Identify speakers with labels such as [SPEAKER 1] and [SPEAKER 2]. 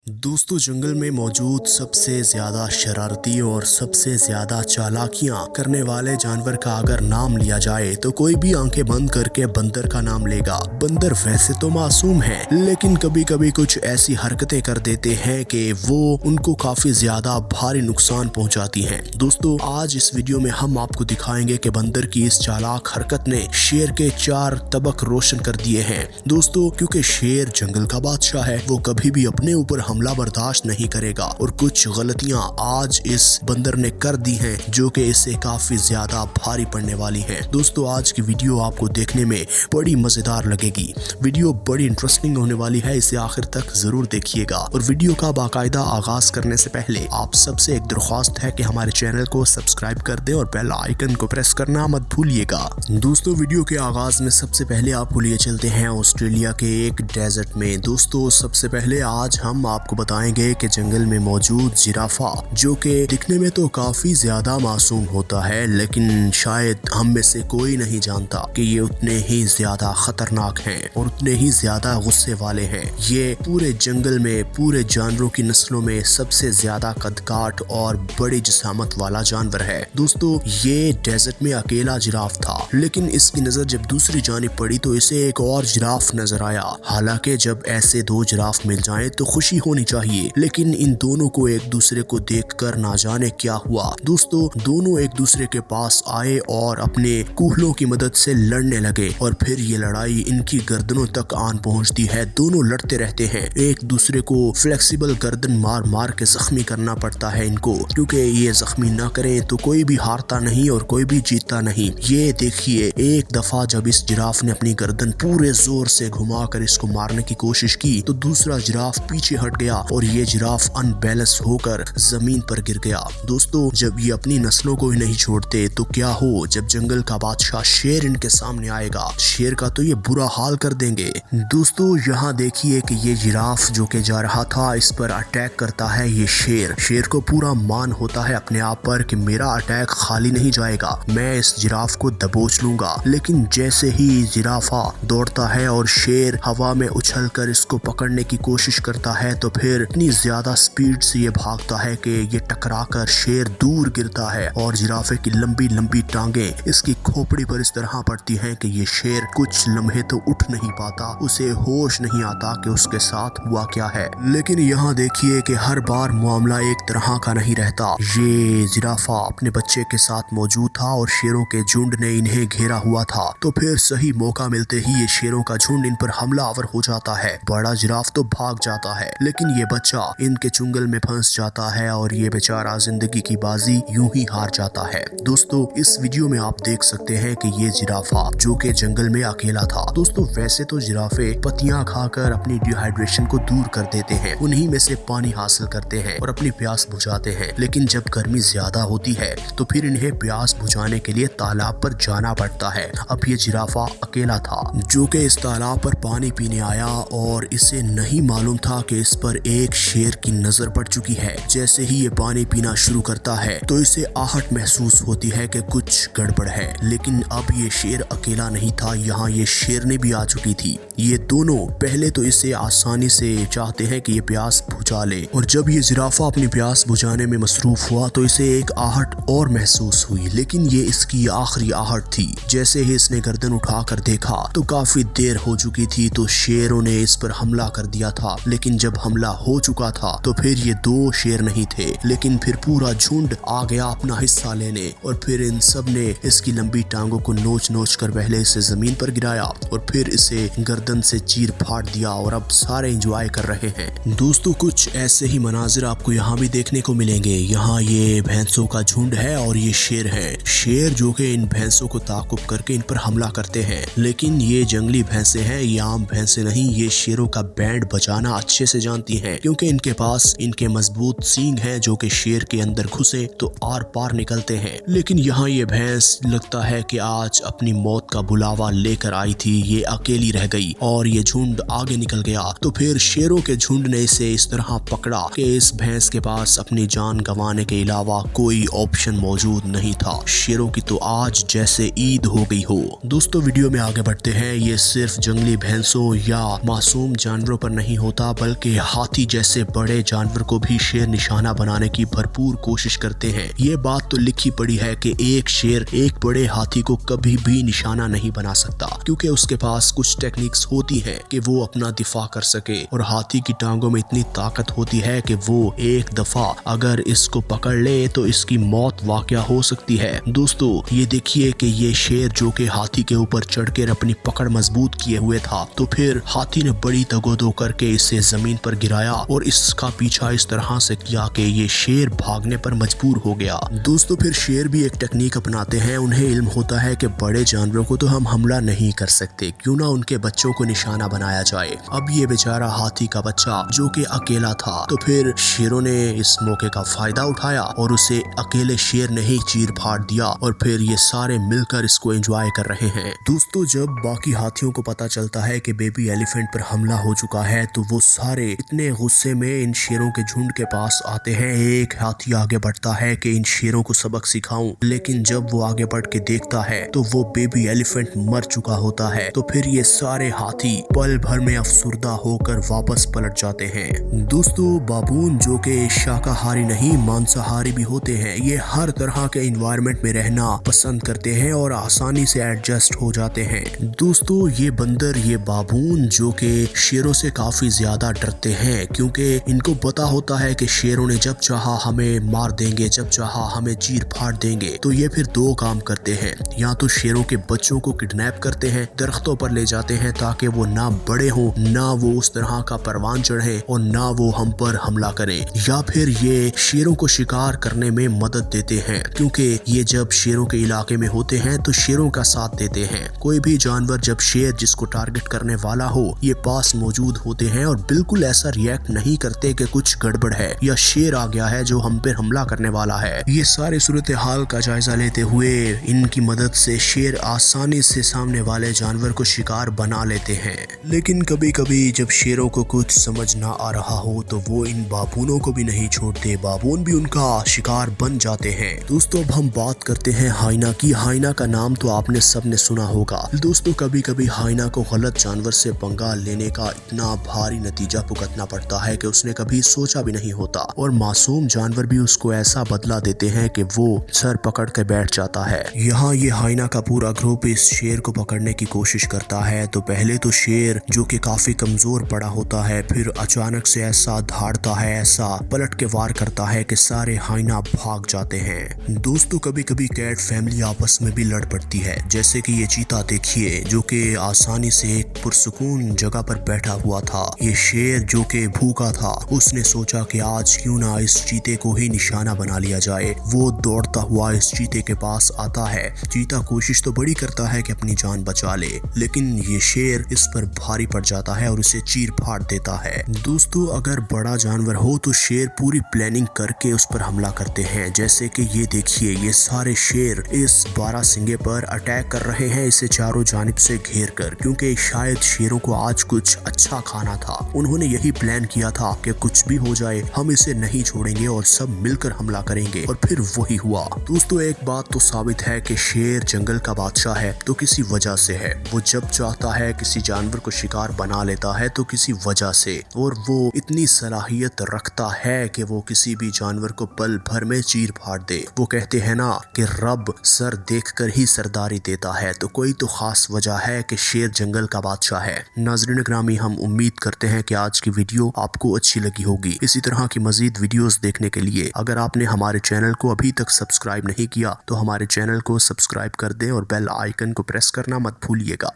[SPEAKER 1] दोस्तों, जंगल में मौजूद सबसे ज्यादा शरारती और सबसे ज्यादा चालाकियां करने वाले जानवर का अगर नाम लिया जाए तो कोई भी आंखें बंद करके बंदर का नाम लेगा। बंदर वैसे तो मासूम है, लेकिन कभी कभी कुछ ऐसी हरकतें कर देते हैं कि वो उनको काफी ज्यादा भारी नुकसान पहुंचाती हैं। दोस्तों, आज इस वीडियो में हम आपको दिखाएंगे कि बंदर की इस चालाक हरकत ने शेर के 4 तबक रोशन कर दिए हैं। दोस्तों, क्योंकि शेर जंगल का बादशाह है, वो कभी भी अपने ऊपर हमला बर्दाश्त नहीं करेगा और कुछ गलतियां आज इस बंदर ने कर दी हैं जो कि इससे काफी ज्यादा भारी पड़ने वाली हैं। दोस्तों, आज की वीडियो आपको देखने में बड़ी मजेदार लगेगी। वीडियो बड़ी इंटरेस्टिंग होने वाली है, इसे आखिर तक जरूर देखिएगा। और वीडियो का बाकायदा आगाज करने से पहले आप सबसे एक दरख्वास्त है कि हमारे चैनल को सब्सक्राइब कर दें और बेल आइकन को प्रेस करना मत भूलिएगा। दोस्तों, वीडियो के आगाज में सबसे पहले आपको लिए चलते हैं ऑस्ट्रेलिया के एक डेजर्ट में। दोस्तों, सबसे पहले आज हम आपको बताएंगे कि जंगल में मौजूद जिराफा, जो कि दिखने में तो काफी ज्यादा मासूम होता है, लेकिन शायद हम में से कोई नहीं जानता कि ये उतने ही ज्यादा खतरनाक हैं और उतने ही ज्यादा गुस्से वाले हैं। ये पूरे जंगल में पूरे जानवरों की नस्लों में सबसे ज्यादा कदकाठ और बड़ी जिसामत वाला जानवर है। दोस्तों, ये डेजर्ट में अकेला जिराफ था, लेकिन इसकी नजर जब दूसरी जानिब पड़ी तो इसे एक और जिराफ नजर आया। हालांकि जब ऐसे 2 जिराफ मिल जाएं तो खुशी होनी चाहिए, लेकिन इन दोनों को एक दूसरे को देखकर ना जाने क्या हुआ। दोस्तों, दोनों एक दूसरे के पास आए और अपने कूहलों की मदद से लड़ने लगे और फिर ये लड़ाई इनकी गर्दनों तक आन पहुंचती है। दोनों लड़ते रहते हैं, एक दूसरे को फ्लेक्सिबल गर्दन मार मार के जख्मी करना पड़ता है इनको, क्योंकि ये जख्मी ना करें तो कोई भी हारता नहीं और कोई भी जीतता नहीं। ये देखिए, एक दफा जब इस जिराफ ने अपनी गर्दन पूरे जोर से घुमाकर इसको मारने की कोशिश की तो दूसरा जिराफ पीछे हट गया और ये जिराफ अनबैलेंस होकर जमीन पर गिर गया। दोस्तों, जब ये अपनी नस्लों को ही नहीं छोड़ते तो क्या हो जब जंगल का बादशाह शेर इनके सामने आएगा। शेर का तो ये बुरा हाल कर देंगे। दोस्तों, यहाँ देखिए कि ये जिराफ जो कि जा रहा था, इस पर अटैक करता है ये शेर को पूरा मान होता है अपने आप पर कि मेरा अटैक खाली नहीं जाएगा, मैं इस जिराफ को दबोच लूंगा। लेकिन जैसे ही जिराफा दौड़ता है और शेर हवा में उछलकर इसको पकड़ने की कोशिश करता है तो फिर इतनी ज्यादा स्पीड से ये भागता है कि ये टकराकर शेर दूर गिरता है और जिराफे की लंबी लंबी टांगे इसकी खोपड़ी पर इस तरह पड़ती हैं कि ये शेर कुछ लम्हे तो उठ नहीं पाता, उसे होश नहीं आता कि उसके साथ हुआ क्या है। लेकिन यहाँ देखिए कि हर बार मामला एक तरह का नहीं रहता। ये जिराफा अपने बच्चे के साथ मौजूद था और शेरों के झुंड ने इन्हें घेरा हुआ था, तो फिर सही मौका मिलते ही ये शेरों का झुंड इन पर हमलावर हो जाता है। बड़ा जिराफ तो भाग जाता है, लेकिन ये बच्चा इनके चुंगल में फंस जाता है और ये बेचारा जिंदगी की बाजी यूं ही हार जाता है। दोस्तों, इस वीडियो में आप देख सकते हैं कि ये जिराफा जो कि जंगल में अकेला था। दोस्तों, वैसे तो जिराफे पत्तियां खाकर अपनी डिहाइड्रेशन को दूर कर देते हैं, उन्हीं में से पानी हासिल करते हैं और अपनी प्यास बुझाते हैं, लेकिन जब गर्मी ज्यादा होती है तो फिर इन्हें प्यास बुझाने के लिए तालाब पर जाना पड़ता है। अब ये जिराफा अकेला था जो कि इस तालाब पर पानी पीने आया और इसे नहीं मालूम था कि इस पर एक शेर की नजर पड़ चुकी है। जैसे ही ये पानी पीना शुरू करता है तो इसे आहट महसूस होती है कि कुछ गड़बड़ है, लेकिन अब ये शेर अकेला नहीं था, यहाँ ये शेरनी भी आ चुकी थी। ये दोनों पहले तो इसे आसानी से चाहते हैं कि ये प्यास बुझा ले, और जब ये जिराफा अपनी प्यास बुझाने में मसरूफ हुआ तो इसे एक आहट और महसूस हुई, लेकिन ये इसकी आखिरी आहट थी। जैसे ही इसने गर्दन उठाकर देखा तो काफी देर हो चुकी थी, तो शेरों ने इस पर हमला कर दिया था। लेकिन जब हमला हो चुका था तो फिर ये 2 शेर नहीं थे, लेकिन फिर पूरा झुंड आ गया अपना हिस्सा लेने, और फिर इन सब ने इसकी लंबी टांगों को नोच नोच कर पहले इसे जमीन पर गिराया और फिर इसे गर्दन से चीर फाड़ दिया और अब सारे एंजॉय कर रहे हैं। दोस्तों, कुछ ऐसे ही मनाजिर आपको यहाँ भी देखने को मिलेंगे। यहाँ ये भैंसों का झुंड है और ये शेर है। शेर जो कि इन भैंसों को ताकुब करके इन पर हमला करते हैं, लेकिन ये जंगली भैंसे हैं, ये आम भैंसे नहीं। ये शेरों का बैंड बजाना अच्छे से जानती हैं, क्योंकि इनके पास इनके मजबूत सींग हैं जो कि शेर के अंदर घुसे तो आर पार निकलते हैं। लेकिन यहाँ ये भैंस लगता है कि आज अपनी मौत का बुलावा लेकर आई थी, ये अकेली रह गई और ये झुंड आगे निकल गया। तो फिर शेरों के झुंड ने इसे इस तरह पकड़ा कि इस भैंस के पास अपनी जान गंवाने के अलावा कोई ऑप्शन मौजूद नहीं था। शेरों की तो आज जैसे ईद हो गई हो। दोस्तों, वीडियो में आगे बढ़ते हैं। ये सिर्फ जंगली भैंसों या मासूम जानवरों पर नहीं होता, बल्कि हाथी जैसे बड़े जानवर को भी शेर निशाना बनाने की भरपूर कोशिश करते हैं। ये बात तो लिखी पड़ी है कि एक शेर एक बड़े हाथी को कभी भी निशाना नहीं बना सकता, क्योंकि उसके पास कुछ टेक्निक्स होती हैं कि वो अपना दिफा कर सके, और हाथी की टांगों में इतनी ताकत होती है कि वो एक दफा अगर इसको पकड़ ले तो इसकी मौत वाक़या हो सकती है। दोस्तों ये देखिए कि ये शेर जो कि हाथी के ऊपर चढ़कर अपनी पकड़ मजबूत किए हुए था, तो फिर हाथी ने बड़ी तगोदो करके इसे जमीन पर गिराया और इसका पीछा इस तरह से किया कि ये शेर भागने पर मजबूर हो गया। दोस्तों फिर शेर भी एक टेक्निक अपनाते हैं। उन्हें इल्म होता है कि बड़े जानवरों को तो हम हमला नहीं कर सकते, क्यों ना उनके बच्चों को निशाना बनाया जाए। अब ये बेचारा हाथी का बच्चा जो कि अकेला था, तो फिर शेरों ने इस मौके का फायदा उठाया और उसे अकेले शेर ने ही चीर फाड़ दिया, और फिर ये सारे मिलकर इसको एंजॉय कर रहे हैं। दोस्तों जब बाकी हाथियों को पता चलता है कि बेबी एलिफेंट पर हमला हो चुका है, तो वो सारे इतने गुस्से में इन शेरों के झुंड के पास आते हैं। एक हाथी आगे बढ़ता है कि इन शेरों को सबक सिखाऊं, लेकिन जब वो आगे बढ़ के देखता है तो वो बेबी एलिफेंट मर चुका होता है। तो फिर ये सारे हाथी पल भर में अफसुर्दा होकर वापस पलट जाते हैं। दोस्तों बाबून जो कि शाकाहारी नहीं मांसाहारी भी होते हैं, ये हर तरह के एनवायरनमेंट में रहना पसंद करते हैं और आसानी से एडजस्ट हो जाते हैं। दोस्तों ये बंदर, ये बाबून जो कि शेरों से काफी ज्यादा डरते हैं, क्योंकि इनको पता होता है कि शेरों ने जब चाहा हमें मार देंगे, जब चाहा हमें चीर फाड़ देंगे। तो ये फिर दो काम करते हैं, या तो शेरों के बच्चों को किडनैप करते हैं, दरख्तों पर ले जाते हैं ताकि वो ना बड़े हो, ना वो उस तरह का परवान चढ़े और ना वो हम पर हमला करें, या फिर ये शेरों को शिकार करने में मदद देते हैं, क्योंकि ये जब शेरों के इलाके में होते हैं तो शेरों का साथ देते हैं। कोई भी जानवर जब शेर जिसको टारगेट करने वाला हो ये पास मौजूद होते हैं और बिल्कुल ऐसा रिएक्ट नहीं करते कि कुछ गड़बड़ है या शेर आ गया है जो हम पर हमला करने वाला है। ये सारे सूरत हाल का जायजा लेते हुए इनकी मदद से शेर आसानी से सामने वाले जानवर को शिकार बना लेते हैं। लेकिन कभी कभी जब शेरों को कुछ समझ ना आ रहा हो तो वो इन बाबूनों को भी नहीं छोड़ते, बाबून भी उनका शिकार बन जाते हैं। दोस्तों अब हम बात करते हैं हाइना की। हाइना का नाम तो आपने सबने सुना होगा। दोस्तों कभी कभी हाइना को गलत जानवर से पंगा लेने का इतना भारी नतीजा भुगतना पड़ता है कि उसने कभी सोचा भी नहीं होता, और मासूम जानवर भी उसको ऐसा बदला देते हैं कि वो सर पकड़ के बैठ जाता है। यहाँ ये हाइना का पूरा ग्रुप इस शेर को पकड़ने की कोशिश करता है। तो पहले तो शेर जो कि काफी कमजोर पड़ा होता है, फिर अचानक से ऐसा धाड़ता है, ऐसा पलट के वार करता है कि सारे हाइना भाग जाते हैं। दोस्तों कभी कभी कैट फैमिली आपस में भी लड़ पड़ती है, जैसे कि ये चीता देखिए जो कि आसानी से एक पुरसुकून जगह पर बैठा हुआ था। ये शेर जो कि भूखा था, उसने सोचा कि आज क्यों ना इस चीते को ही निशाना बना लिया जाए। वो दौड़ता हुआ इस चीते के पास आता है। चीता कोशिश तो बड़ी करता है कि अपनी जान बचा ले, लेकिन ये शेर इस पर भारी पड़ जाता है और उसे चीर फाड़ देता है। दोस्तों अगर बड़ा जानवर हो तो शेर पूरी प्लानिंग करके उस पर हमला करते हैं, जैसे कि ये देखिए ये सारे शेर इस बारहसिंगे पर अटैक कर रहे हैं, इसे चारों जानिब से घेर कर, क्योंकि शायद शेरों को आज कुछ अच्छा खाना था। उन्होंने यही प्लान किया था कि कुछ भी हो जाए हम इसे नहीं छोड़ेंगे और सब मिलकर हमला करेंगे, और फिर वही हुआ। दोस्तों एक बात तो साबित है कि शेर जंगल का बादशाह है तो किसी वजह से है। वो जब चाहता है किसी जानवर को शिकार बना लेता है तो किसी वजह से, और वो इतनी सलाहियत रखता है कि वो किसी भी जानवर को पल भर में चीर फाड़ दे। वो कहते हैं ना कि रब सर देखकर ही सरदारी देता है, तो कोई तो खास वजह है कि शेर जंगल का बादशाह है। नाज़रीन ग्रामी हम उम्मीद करते हैं कि आज की वीडियो आपको अच्छी लगी होगी। इसी तरह की मजीद वीडियोस देखने के लिए अगर आपने हमारे चैनल को अभी तक सब्सक्राइब नहीं किया तो हमारे चैनल को सब्सक्राइब कर दें और बेल आइकन को प्रेस करना मत भूलिएगा।